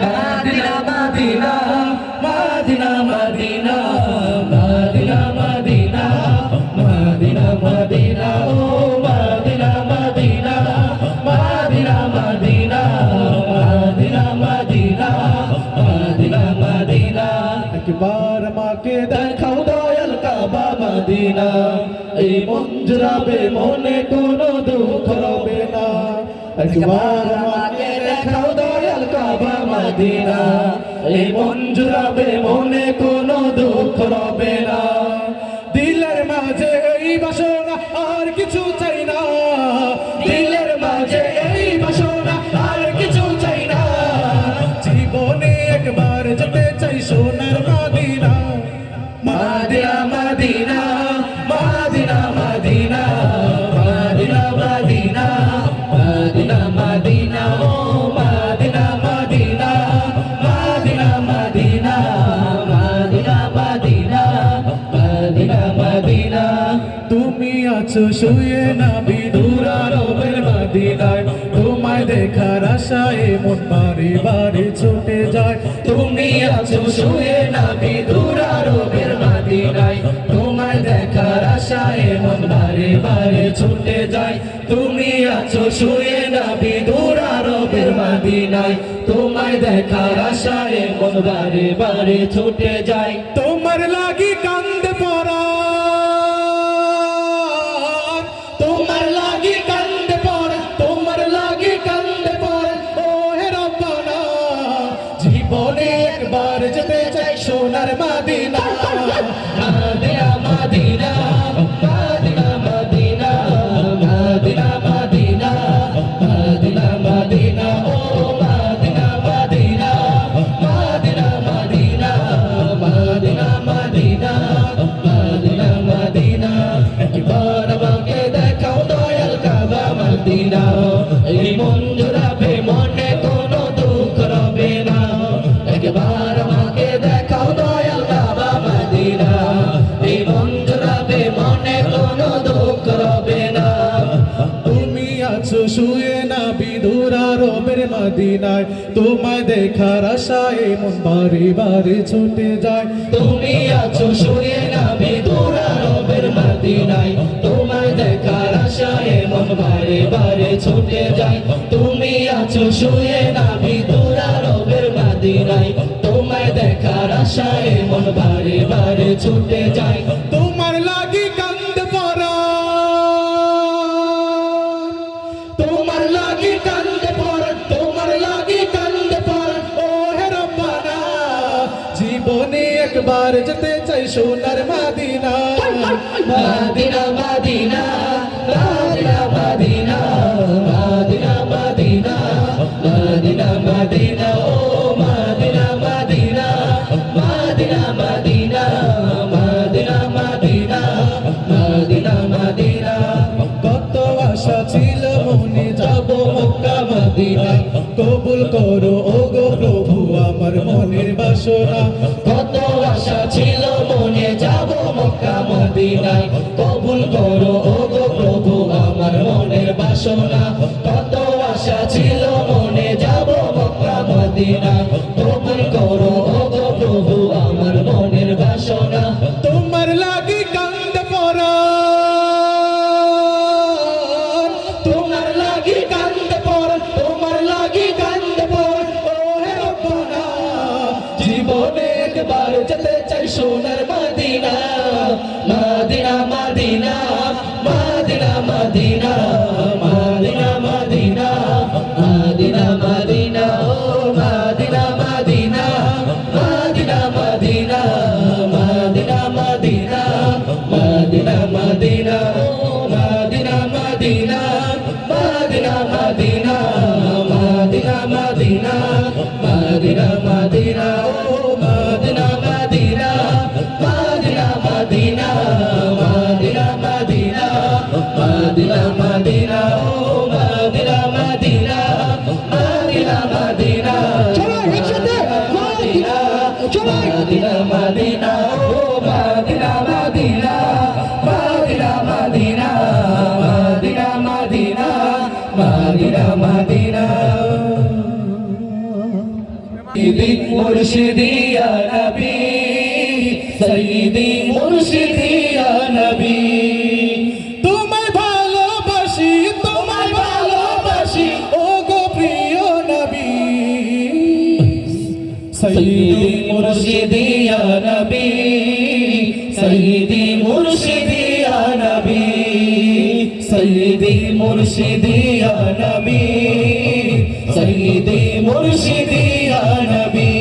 Medina Medina Medina Medina Medina Medina Medina Medina ও Medina Medina Medina Medina Medina Medina Medina Medina একবার মাকে দেখাও দয়াল কাবা Medina এই মন জুড়াবে মনে কোনো দুঃখ রবে না একবার মাকে দেখাও দয়াল কাবা মদিনা এই মন জুড়াবে মনে কোনো দুঃখ রবে না দিলের মাঝে এই বাসনা আর কিছু চাই না দিলের মাঝে এই বাসনা আর কিছু চাই না জীবনে একবার যেতে চাই সোনার Medina Medina Medina Medina Medina Medina Medina Medina Medina ও Medina Medina Medina Medina Medina Medina Medina Medina তুমি আছো শুয়ে নবী দুরারবের মদিনায় তোমায় দেখার আশায় মন বারে বারে ছুটে যায় তুমি আছো শুয়ে নবী দুরারবের মদিনায় তোমায় দেখার আশায় মন বারে বারে ছুটে যায় তুমি আছো শুয়ে নবী দুরারবের মদিনায় তোমায় দেখার আশায় মন বারে বারে ছুটে যায় তোমার লাগি কান্দে পড়া তোমার লাগি কান্দে পড়া তোমার লাগি কান্দে পড়া ও হে রব্বানা জীবনে একবার যেতে চাই সোনার Medina Medina Medina Medina Medina Medina Medina Medina Medina ও Medina Medina Medina Medina Medina Medina Medina Medina একবার আমাকে দেখাও দয়াল কাবা মদিনা এই মন জুড়াবে মনে কোনো দুঃখ রবে না একবার আমাকে দেখাও দয়াল কাবা মদিনা এই মন জুড়াবে মনে কোনো দুঃখ রবে না তুমি আছো শুয়ে নবী দুরারবের মদিনায় তোমায় দেখার আশায় মন বারে বারে ছুটে যায় তুমি আছো শুয়ে নবী দুরারবের মদিনায় তোমায় দেখার আশায় মন বারে বারে ছুটে যায় তুমি আছো শুয়ে নবী দুরারবের মদিনায় তোমায় দেখার আশায় মন বারে বারে ছুটে যায় তোমার লাগি কান্দে পড়া তোমার লাগি কান্দে পড়া তোমার লাগি কান্দে পড়া ও হে রব্বানা জীবনে একবার যেতে চাই সোনার Medina Medina Medina Medina Medina Medina Medina Medina Medina ও Medina Medina Medina Medina Medina Medina Medina Medina কত আশা ছিল মনে যাব মক্কা মদিনায় কবুল করো ওগো প্রভু আমার মনের বাসনা কত আশা ছিল মনে যাব মক্কা মদিনায় কবুল করো ওগো প্রভু আমার মনের বাসনা কত আশা ছিল মনে যাব মক্কা মদিনায় কবুল করো ওগো প্রভু আমার মনের বাসনা তোমার লাগি কান্দে পড়া তোমার লাগি কান্দে পড়া তোমার লাগি কান্দে পড়া ও হে রব্বানা জীবনে একবার যেতে চাই সোনার Medina Medina Medina Medina Medina Medina Medina Medina Medina ও Medina Medina Medina Medina Medina Medina Medina Medina ও Medina Medina Medina Medina Medina Medina Medina Medina ও Medina Medina Medina Medina Medina Medina Medina Medina ও Medina Medina Medina Medina চলো একসাথে Medina চলো Medina Medina ও Medina Medina Medina Medina Medina Medina Medina Medina সাইয়্যিদি মুর্শিদি ইয়া নবী সাইয়্যিদি মুর্শিদি ইয়া নবী তোমায় ভালোবাসি ও গো প্রিয় নবী সাইয়্যিদি মুর্শিদি ইয়া নবী সাইয়্যিদি মুর্শিদি ইয়া নবী সাইয়্যিদি মুর্শিদি ইয়া নবী সাইয়্যিদি মুর্শিদি ইয়া নবী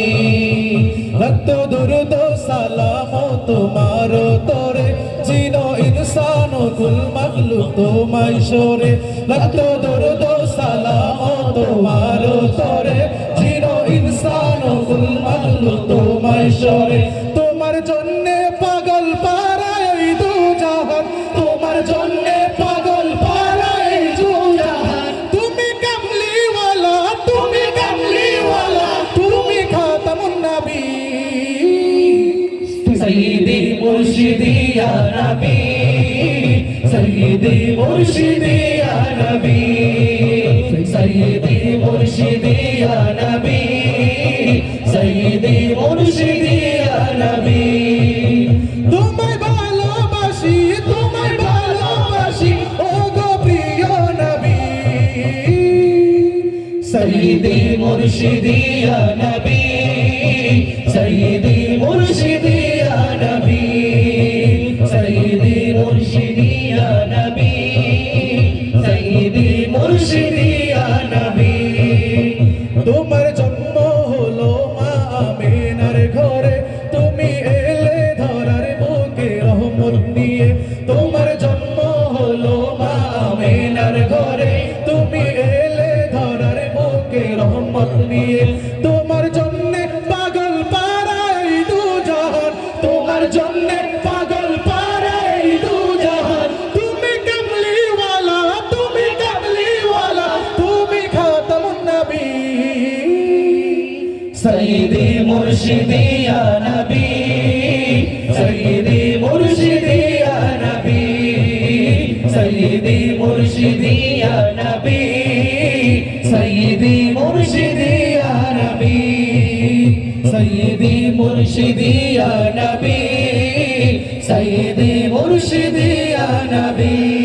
রক্ত দুরুদ সালাম তোমার তোরে জিনো ইনসান কুল মখলুক তোমায় শোরে রক্ত দুরুদ সালাম তোমার তোরে জিনো ইনসান কুল মখলুক তোমায় শোরে তোমার জন্যে পাগল পারাই দু জাহান তোমার জন্যে পাগল পারাই দু জাহান তুমি কামলিওয়ালা তুমি খাতামুন নবী সাইয়্যিদি মুর্শিদি ইয়া নবী সাইয়্যিদি মুর্শিদি ইয়া নবী সাইয়্যিদি মুর্শিদি ইয়া নবী সাইয়্যিদি মুর্শিদি ইয়া নবী তোমায় ভালোবাসি ও গো প্রিয় নবী সাইয়্যিদি মুর্শিদি ইয়া নবী সাইয়্যিদি মুর্শিদি ইয়া নবী সাইয়্যিদি মুর্শিদি ইয়া নবী সাইয়্যিদি মুর্শিদি ইয়া নবী তোমার জন্ম হলো মা আমিনার ঘরে তুমি এলে ধরার বুকে রহমত নিয়ে তোমার জন্ম হলো মা আমিনার ঘরে তুমি এলে ধরার বুকে রহমত নিয়ে তোমার জন্যে পাগল পারাই দু জাহান তোমার জন্যে পাগল পারাই দু জাহান তুমি কামলিওয়ালা তুমি খাতামুন নবী সাইয়্যিদি মুর্শিদি ইয়া নবী সাইয়্যিদি মুর্শিদি ইয়া নবী সাইয়্যিদি মুর্শিদি ইয়া নবী সাইয়্যিদি মুর্শিদি ইয়া নবী সাইয়্যিদি মুর্শিদি ইয়া নবী সাইয়্যিদি মুর্শিদি ইয়া নবী